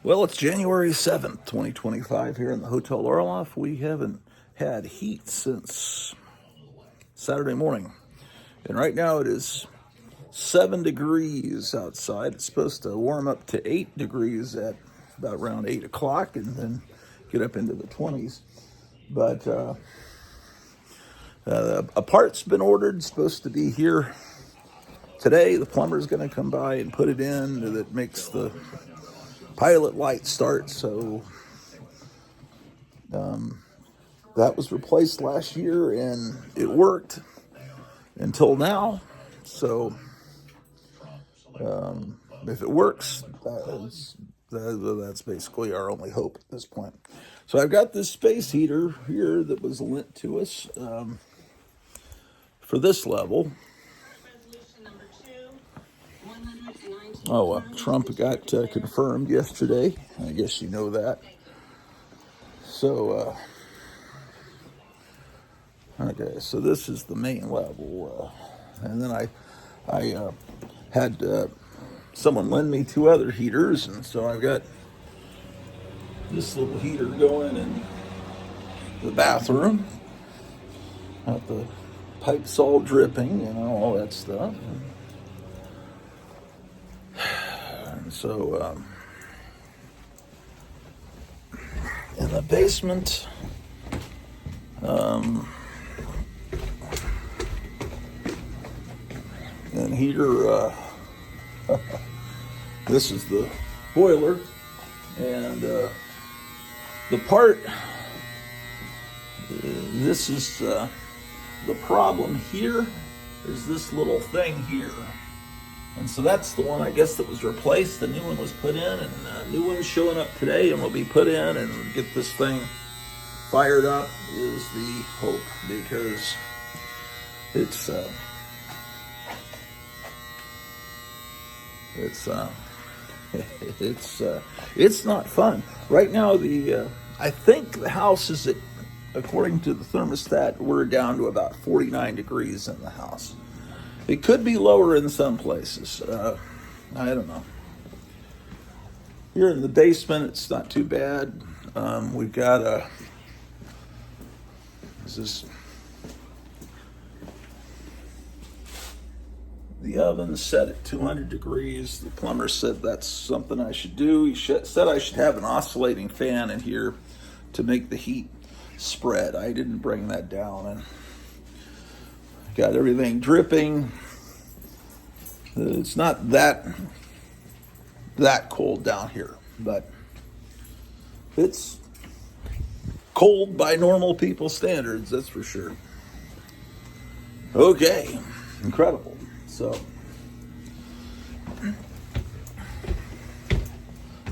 Well, it's January 7th, 2025 here in the Hotel Orloff. We haven't had heat since Saturday morning. And right now it is 7 degrees outside. It's supposed to warm up to 8 degrees at about around 8 o'clock and then get up into the 20s. But a part's been ordered, supposed to be here today. The plumber's going to come by and put it in that makes the pilot light start. So that was replaced last year and it worked until now. So if it works, that's basically our only hope at this point. So I've got this space heater here that was lent to us for this level. Trump got confirmed yesterday. I guess you know that. So, okay, so this is the main level. And then I had someone lend me 2 other heaters, and so I've got this little heater going in the bathroom. Got the pipes all dripping, all that stuff. And so in the basement, and heater, this is the boiler, and the part, this is the problem here is this little thing here. And so that's the one, I guess, that was replaced. The new one was put in, and the new one's showing up today and will be put in and get this thing fired up is the hope, because it's not fun. Right now, I think the house is at, according to the thermostat, we're down to about 49 degrees in the house. It could be lower in some places. I don't know. Here in the basement, it's not too bad. We've got the oven's set at 200 degrees. The plumber said that's something I should do. He said I should have an oscillating fan in here to make the heat spread. I didn't bring that down, and got everything dripping. It's not that cold down here, but it's cold by normal people standards, that's for sure. Okay, incredible. So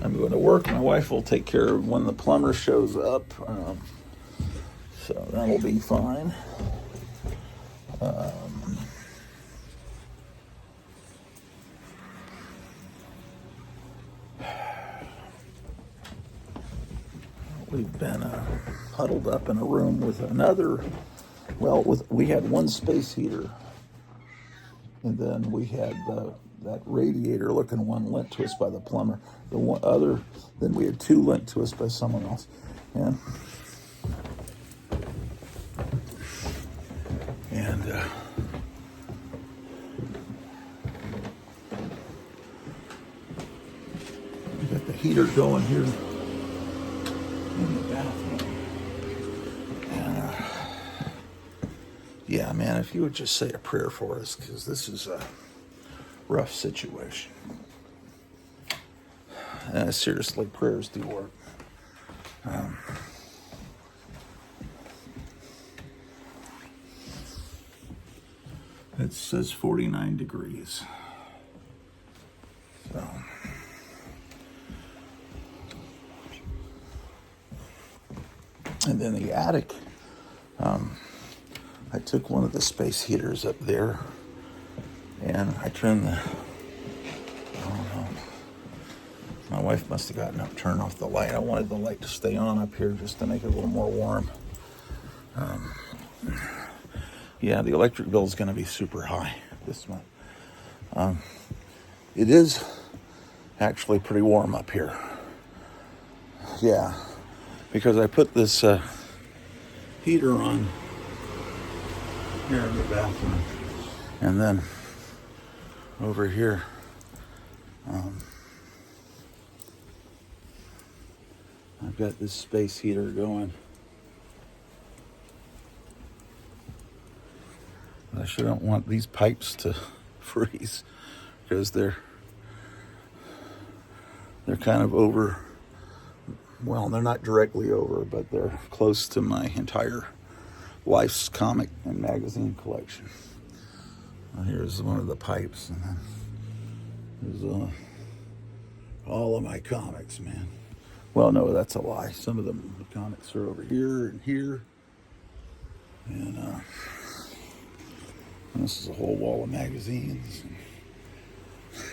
I'm going to work. My wife will take care of when the plumber shows up, so that'll be fine. We've been huddled up in a room with another. We had one space heater, and then we had that radiator-looking one lent to us by the plumber. Then we had 2 lent to us by someone else, and we got the heater going here in the bathroom. And yeah, man, if you would just say a prayer for us, because this is a rough situation. Seriously, prayers do work. It says 49 degrees. So and then the attic, I took one of the space heaters up there and I turned I don't know, my wife must have gotten up, turned off the light. I wanted the light to stay on up here just to make it a little more warm. Yeah, the electric bill is going to be super high this month. It is actually pretty warm up here. yeah, because I put this heater on here in the bathroom, and then over here, I've got this space heater going. I sure don't want these pipes to freeze because they're kind of over. Well, they're not directly over, but they're close to my entire wife's comic and magazine collection. Here's one of the pipes, and then there's all of my comics, man. Well, no, that's a lie. Some of the comics are over here and here, and this is a whole wall of magazines.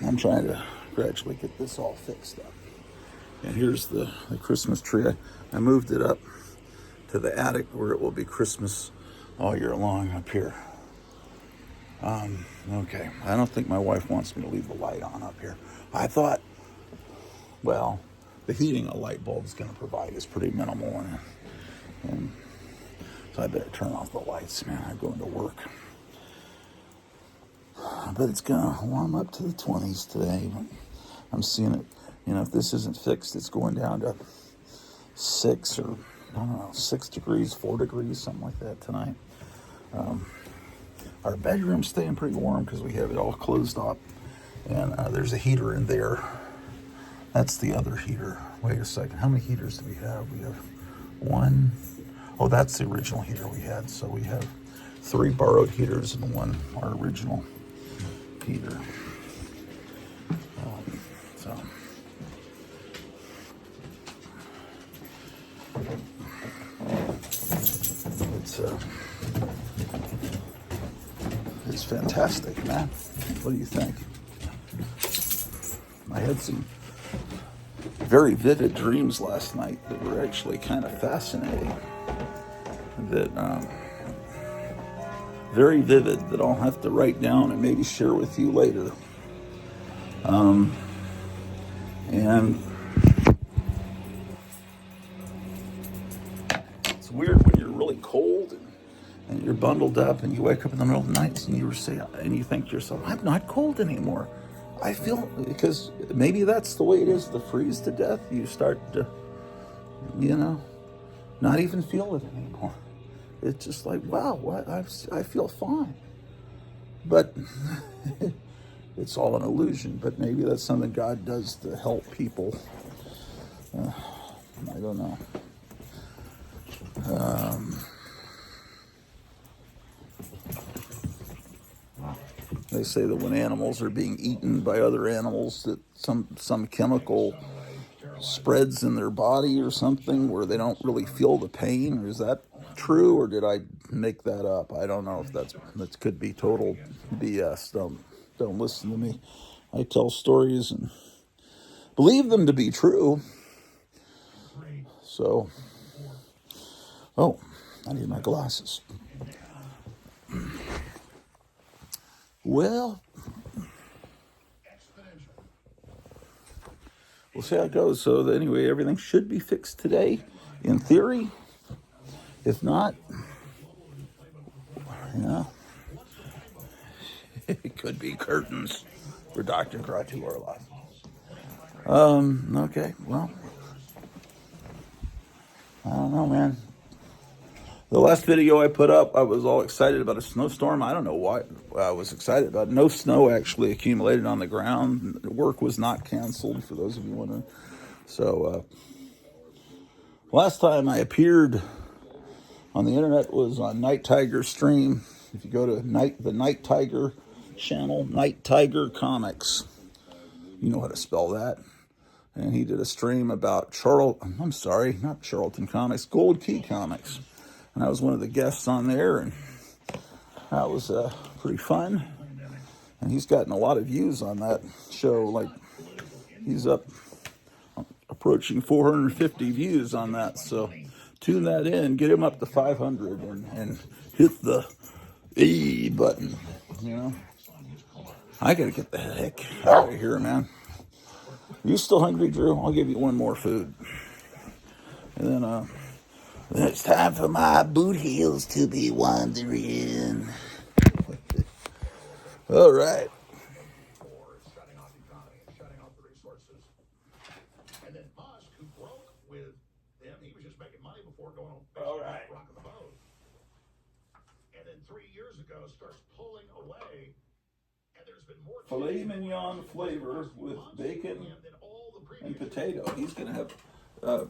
I'm trying to gradually get this all fixed up. And here's the Christmas tree. I moved it up to the attic where it will be Christmas all year long up here. Okay, I don't think my wife wants me to leave the light on up here. I thought, well, the heating a light bulb is going to provide is pretty minimal, and so I better turn off the lights, man. I'm going to work. But it's going to warm up to the 20s today. I'm seeing it. You know, if this isn't fixed, it's going down to 6 or, I don't know, 6 degrees, 4 degrees, something like that tonight. Our bedroom's staying pretty warm because we have it all closed up. And there's a heater in there. That's the other heater. Wait a second. How many heaters do we have? We have one. Oh, that's the original heater we had. So we have 3 borrowed heaters and 1 our original heater. So it's fantastic, man. What do you think? I had some very vivid dreams last night that were actually kind of fascinating. That very vivid that I'll have to write down and maybe share with you later. And it's weird when you're really cold and you're bundled up and you wake up in the middle of the night and you think to yourself, I'm not cold anymore. I feel, because maybe that's the way it is to freeze to death. You start to, not even feel it anymore. It's just like, wow, what? I feel fine. But it's all an illusion. But maybe that's something God does to help people. I don't know. They say that when animals are being eaten by other animals, that some chemical spreads in their body or something where they don't really feel the pain. Is that true, or did I make that up? I don't know if that could be total BS. Don't listen to me. I tell stories and believe them to be true. So, oh, I need my glasses. Well, we'll see how it goes. So anyway, everything should be fixed today, in theory. If not, it could be curtains for Dr. Kratu Orloff. Okay, well, I don't know, man. The last video I put up, I was all excited about a snowstorm. I don't know why I was excited about it. No snow actually accumulated on the ground. Work was not canceled, for those of you wondering. So, last time I appeared on the internet was on Night Tiger Stream. If you go to the Night Tiger channel, Night Tiger Comics, you know how to spell that. And he did a stream about not Charlton Comics, Gold Key Comics. And I was one of the guests on there, and that was pretty fun. And he's gotten a lot of views on that show. Like, he's up approaching 450 views on that. So tune that in, get him up to 500, and hit the E button. I gotta get the heck out of here, man. You still hungry, Drew? I'll give you one more food. And then it's time for my boot heels to be wandering. All right. All right. And then 3 years ago starts pulling away. And there's been more filet mignon flavor with bacon and potato. He's gonna have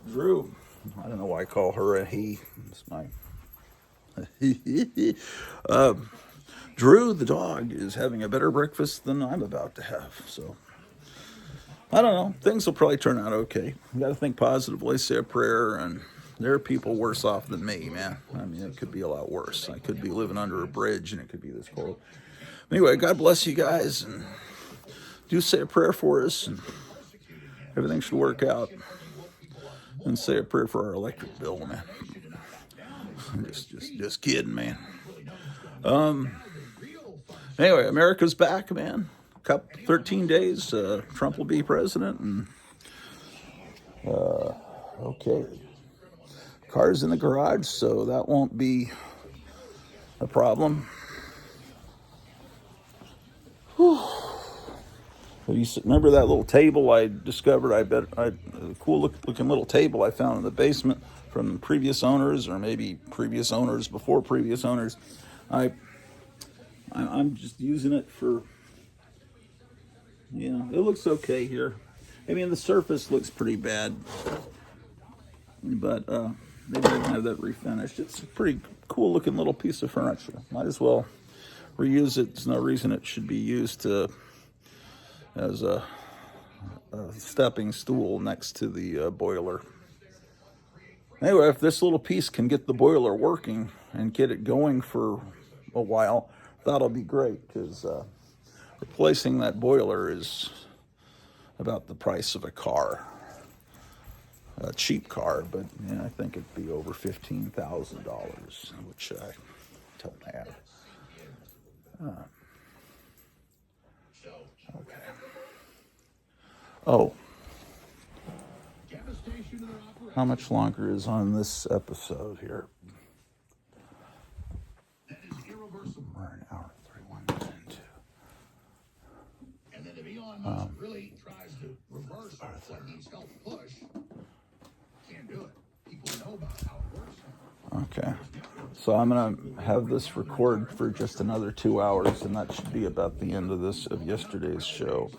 Drew. I don't know why I call her a he. It's my Drew the dog is having a better breakfast than I'm about to have. So I don't know. Things will probably turn out okay. You got to think positively, say a prayer, and there are people worse off than me, man. I mean, it could be a lot worse. I could be living under a bridge, and it could be this cold. Anyway, God bless you guys, and do say a prayer for us, and everything should work out. And say a prayer for our electric bill, man. Just kidding, man. Anyway, America's back, man. 13 days, Trump will be president, and okay. Cars in the garage, so that won't be a problem. Whew. You remember that little table I discovered? A cool looking little table I found in the basement from previous owners, or maybe previous owners before previous owners. I'm just using it for, it looks okay here. I mean, the surface looks pretty bad, but maybe I can have that refinished. It's a pretty cool looking little piece of furniture. Might as well reuse it. There's no reason it should be used as a stepping stool next to the boiler. Anyway, if this little piece can get the boiler working and get it going for a while, that'll be great, because replacing that boiler is about the price of a car. A cheap car, but I think it'd be over $15,000, which I don't have. Okay. Oh. How much longer is on this episode here? We're an hour 31 minutes into. And then if Elon Musk really tries to reverse what he's helped push, can't do it. People know about how it works. Okay. So I'm gonna have this record for just another 2 hours, and that should be about the end of yesterday's show.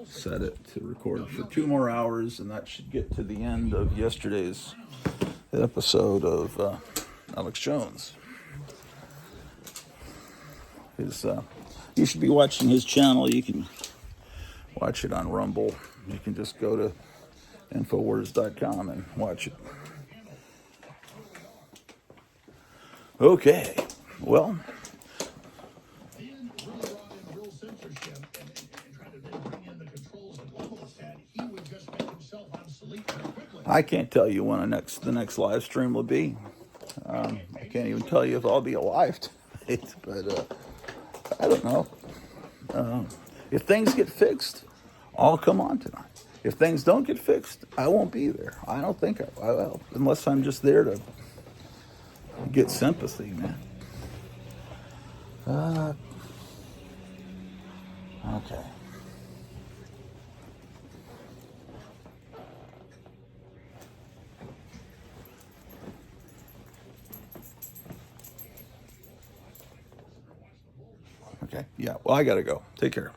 Set it to record for 2 more hours, and that should get to the end of yesterday's episode of Alex Jones. You should be watching his channel. You can watch it on Rumble. You can just go to Infowars.com and watch it. Okay, well. I can't tell you when the next live stream will be. I can't even tell you if I'll be alive tonight, but I don't know. If things get fixed, I'll come on tonight. If things don't get fixed, I won't be there. I don't think I will, unless I'm just there to get sympathy, man. Okay. Okay, yeah, well, I gotta go. Take care.